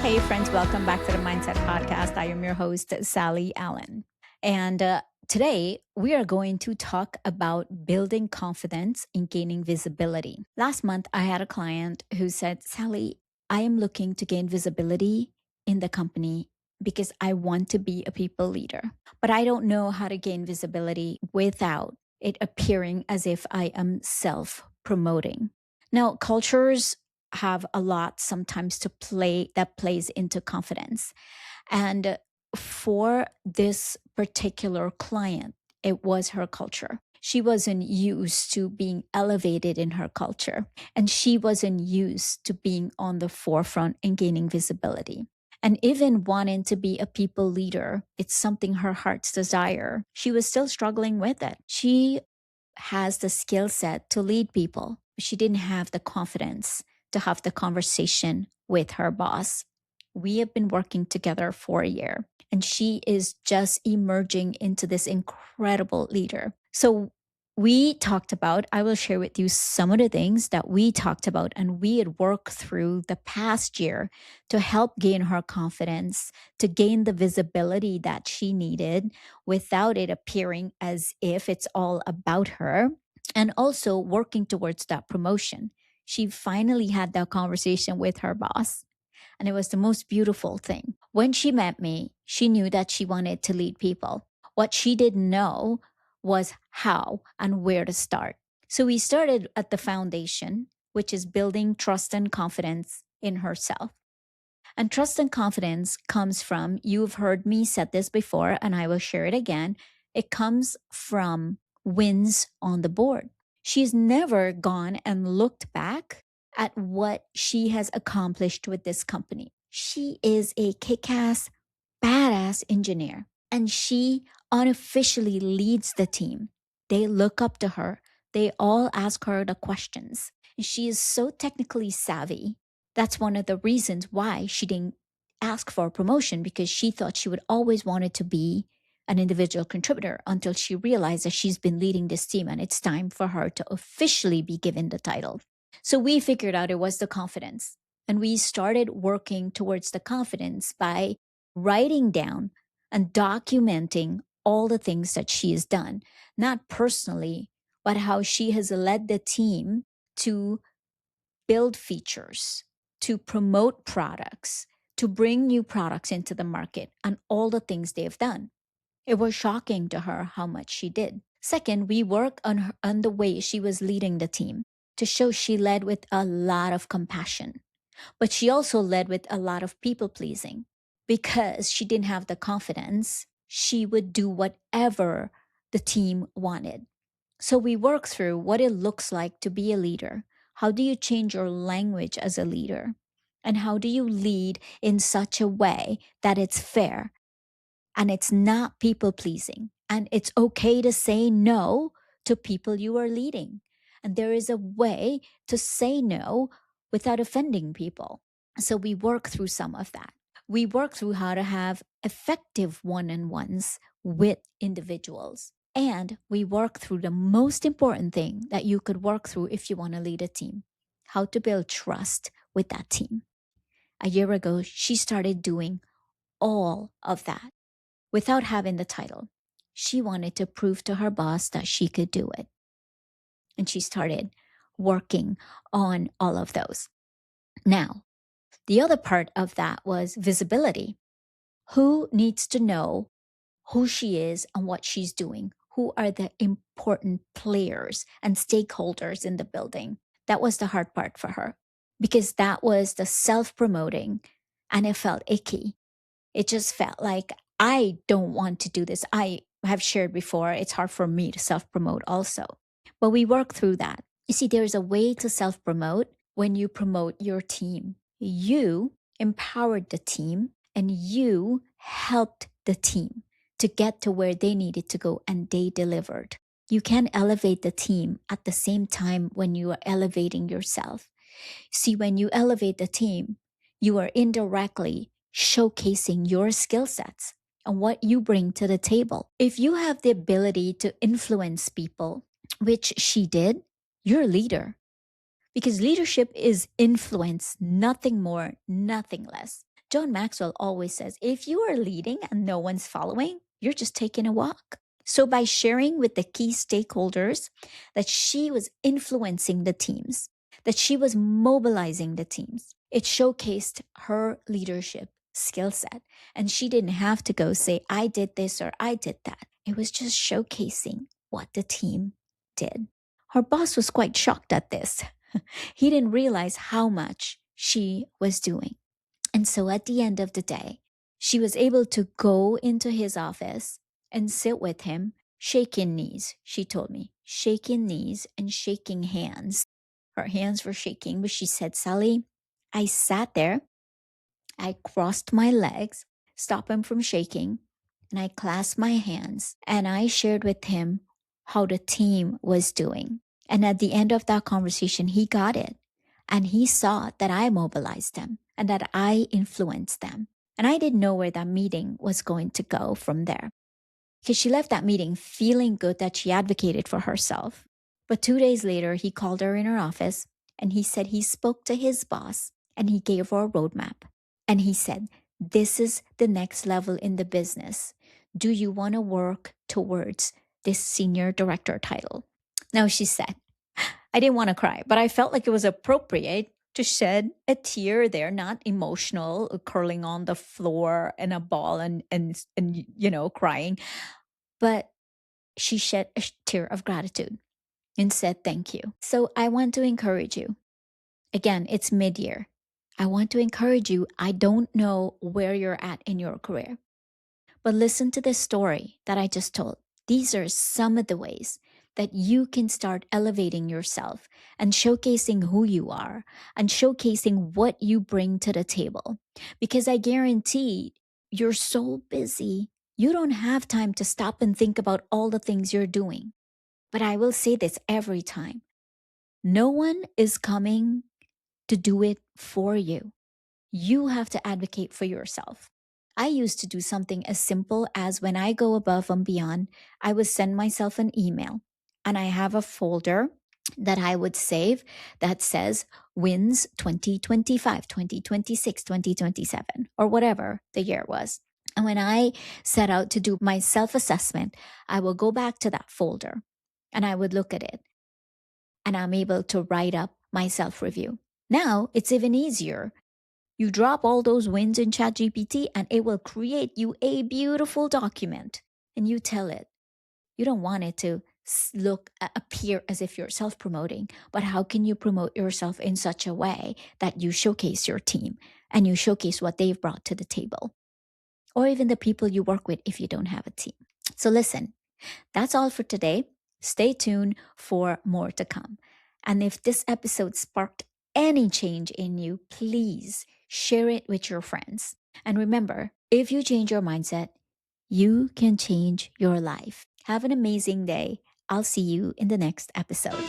Hey, friends, welcome back to the Mindset Podcast. I am your host, Sally Allen. And today we are going to talk about building confidence and gaining visibility. Last month, I had a client who said, Sally, I am looking to gain visibility in the company because I want to be a people leader, but I don't know how to gain visibility without it appearing as if I am self promoting. Now, cultures have a lot sometimes to play that plays into confidence. And for this particular client, it was her culture. She wasn't used to being elevated in her culture, and she wasn't used to being on the forefront and gaining visibility. And even wanting to be a people leader, it's something her heart's desire. She was still struggling with it. She has the skill set to lead people, but she didn't have the confidence to have the conversation with her boss. We have been working together for a year, and she is just emerging into this incredible leader. So, I will share with you some of the things that we talked about and we had worked through the past year to help gain her confidence, to gain the visibility that she needed without it appearing as if it's all about her, and also working towards that promotion. She finally had that conversation with her boss, and it was the most beautiful thing. When she met me, she knew that she wanted to lead people. What she didn't know was how and where to start. So we started at the foundation, which is building trust and confidence in herself. And trust and confidence comes from, you've heard me said this before, and I will share it again. It comes from wins on the board. She's never gone and looked back at what she has accomplished with this company. She is a kick ass, badass engineer, and she unofficially leads the team. They look up to her, they all ask her the questions. She is so technically savvy. That's one of the reasons why she didn't ask for a promotion, because she thought she would always wanted to be an individual contributor until she realized that she's been leading this team and it's time for her to officially be given the title. So we figured out it was the confidence. And we started working towards the confidence by writing down and documenting all the things that she has done, not personally, but how she has led the team to build features, to promote products, to bring new products into the market, and all the things they've done. It was shocking to her how much she did. Second, we worked on the way she was leading the team to show she led with a lot of compassion, but she also led with a lot of people pleasing. Because she didn't have the confidence, she would do whatever the team wanted. So we work through what it looks like to be a leader. How do you change your language as a leader? And how do you lead in such a way that it's fair and it's not people pleasing? And it's okay to say no to people you are leading. And there is a way to say no without offending people. So we work through some of that. We work through how to have effective one on ones with individuals. And we work through the most important thing that you could work through if you want to lead a team: how to build trust with that team. A year ago, she started doing all of that without having the title. She wanted to prove to her boss that she could do it. And she started working on all of those. Now, the other part of that was visibility. Who needs to know who she is and what she's doing? Who are the important players and stakeholders in the building? That was the hard part for her, because that was the self promoting, and it felt icky. It just felt like, I don't want to do this. I have shared before, it's hard for me to self promote also. But we work through that. You see, there's a way to self promote when you promote your team. You empowered the team and you helped the team to get to where they needed to go, and they delivered. You can elevate the team at the same time when you are elevating yourself. See, when you elevate the team, you are indirectly showcasing your skill sets and what you bring to the table. If you have the ability to influence people, which she did, you're a leader. Because leadership is influence, nothing more, nothing less. John Maxwell always says if you are leading and no one's following, you're just taking a walk. So, by sharing with the key stakeholders that she was influencing the teams, that she was mobilizing the teams, it showcased her leadership skill set. And she didn't have to go say, I did this or I did that. It was just showcasing what the team did. Her boss was quite shocked at this. He didn't realize how much she was doing. And so at the end of the day, she was able to go into his office and sit with him, shaking knees, she told me, shaking knees and shaking hands. Her hands were shaking, but she said, Sally, I sat there, I crossed my legs, stopped him from shaking, and I clasped my hands and I shared with him how the team was doing. And at the end of that conversation, he got it. And he saw that I mobilized them and that I influenced them. And I didn't know where that meeting was going to go from there. Because she left that meeting feeling good that she advocated for herself. But 2 days later, he called her in her office and he said he spoke to his boss and he gave her a roadmap. And he said, this is the next level in the business. Do you want to work towards this senior director title? Now, she said, I didn't want to cry, but I felt like it was appropriate to shed a tear there, not emotional, curling on the floor in a ball and crying. But she shed a tear of gratitude and said thank you. So I want to encourage you. Again, it's mid-year. I want to encourage you. I don't know where you're at in your career, but listen to this story that I just told. These are some of the ways that you can start elevating yourself and showcasing who you are and showcasing what you bring to the table. Because I guarantee you're so busy, you don't have time to stop and think about all the things you're doing. But I will say this every time. No one is coming to do it for you. You have to advocate for yourself. I used to do something as simple as when I go above and beyond, I would send myself an email and I have a folder that I would save that says wins 2025, 2026, 2027, or whatever the year was. And when I set out to do my self-assessment, I will go back to that folder and I would look at it and I'm able to write up my self-review. Now it's even easier. You drop all those wins in ChatGPT and it will create you a beautiful document and you tell it. You don't want it to appear as if you're self-promoting, but how can you promote yourself in such a way that you showcase your team and you showcase what they've brought to the table, or even the people you work with if you don't have a team. So listen, that's all for today. Stay tuned for more to come. And if this episode sparked any change in you, please share it with your friends. And remember, if you change your mindset, you can change your life. Have an amazing day. I'll see you in the next episode.